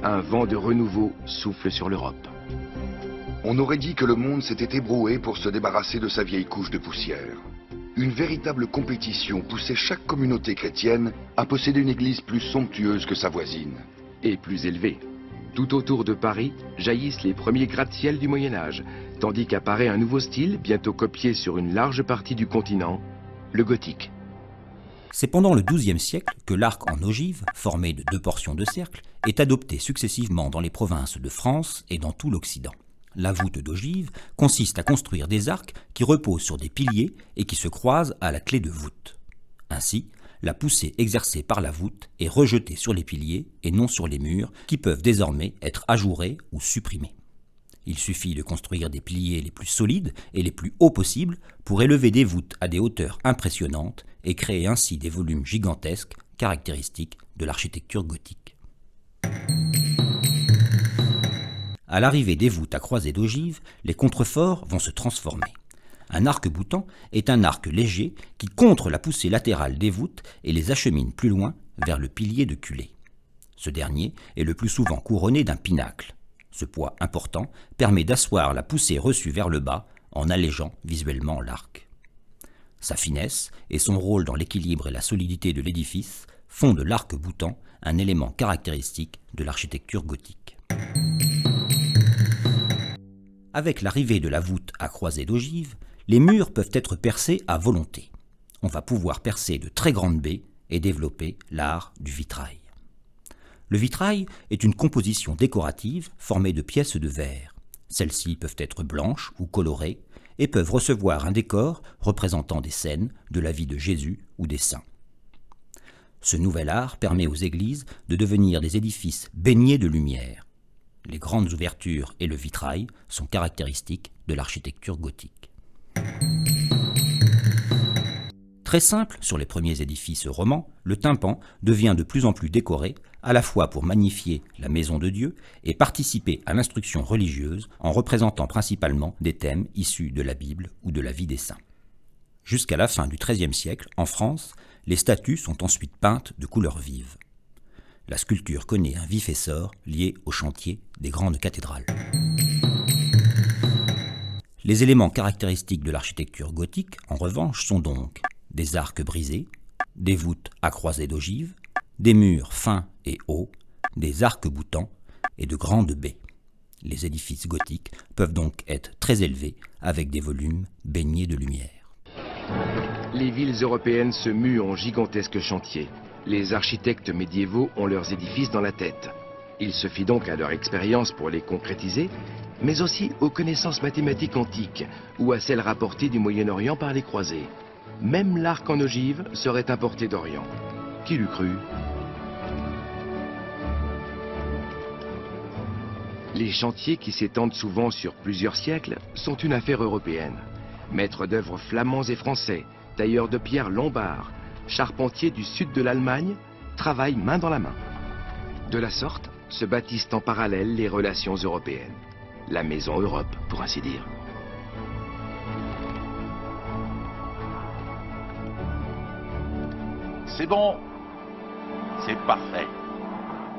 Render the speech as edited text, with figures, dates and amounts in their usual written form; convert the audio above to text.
Un vent de renouveau souffle sur l'Europe. On aurait dit que le monde s'était ébroué pour se débarrasser de sa vieille couche de poussière. Une véritable compétition poussait chaque communauté chrétienne à posséder une église plus somptueuse que sa voisine. Et plus élevée. Tout autour de Paris jaillissent les premiers gratte-ciel du Moyen-Âge, tandis qu'apparaît un nouveau style, bientôt copié sur une large partie du continent, le gothique. C'est pendant le XIIe siècle que l'arc en ogive, formé de 2 portions de cercle, est adopté successivement dans les provinces de France et dans tout l'Occident. La voûte d'ogive consiste à construire des arcs qui reposent sur des piliers et qui se croisent à la clé de voûte. Ainsi, la poussée exercée par la voûte est rejetée sur les piliers et non sur les murs qui peuvent désormais être ajourés ou supprimés. Il suffit de construire des piliers les plus solides et les plus hauts possibles pour élever des voûtes à des hauteurs impressionnantes et créer ainsi des volumes gigantesques caractéristiques de l'architecture gothique. À l'arrivée des voûtes à croisée d'ogive, les contreforts vont se transformer. Un arc-boutant est un arc léger qui contre la poussée latérale des voûtes et les achemine plus loin vers le pilier de culée. Ce dernier est le plus souvent couronné d'un pinacle. Ce poids important permet d'asseoir la poussée reçue vers le bas en allégeant visuellement l'arc. Sa finesse et son rôle dans l'équilibre et la solidité de l'édifice font de l'arc-boutant un élément caractéristique de l'architecture gothique. Avec l'arrivée de la voûte à croisée d'ogive, les murs peuvent être percés à volonté. On va pouvoir percer de très grandes baies et développer l'art du vitrail. Le vitrail est une composition décorative formée de pièces de verre. Celles-ci peuvent être blanches ou colorées et peuvent recevoir un décor représentant des scènes de la vie de Jésus ou des saints. Ce nouvel art permet aux églises de devenir des édifices baignés de lumière. Les grandes ouvertures et le vitrail sont caractéristiques de l'architecture gothique. Très simple sur les premiers édifices romans, le tympan devient de plus en plus décoré, à la fois pour magnifier la maison de Dieu et participer à l'instruction religieuse en représentant principalement des thèmes issus de la Bible ou de la vie des saints. Jusqu'à la fin du XIIIe siècle, en France, les statues sont ensuite peintes de couleurs vives. La sculpture connaît un vif essor lié au chantier des grandes cathédrales. Les éléments caractéristiques de l'architecture gothique, en revanche, sont donc des arcs brisés, des voûtes à croisée d'ogive, des murs fins et hauts, des arcs-boutants et de grandes baies. Les édifices gothiques peuvent donc être très élevés avec des volumes baignés de lumière. Les villes européennes se muent en gigantesques chantiers. Les architectes médiévaux ont leurs édifices dans la tête. Il suffit donc à leur expérience pour les concrétiser, mais aussi aux connaissances mathématiques antiques ou à celles rapportées du Moyen-Orient par les croisés. Même l'arc en ogive serait importé d'Orient. Qui l'eût cru? Les chantiers, qui s'étendent souvent sur plusieurs siècles, sont une affaire européenne. Maîtres d'œuvre flamands et français, tailleurs de pierre lombards, charpentiers du sud de l'Allemagne, travaillent main dans la main. De la sorte, se bâtissent en parallèle les relations européennes. La maison Europe, pour ainsi dire. C'est bon, c'est parfait.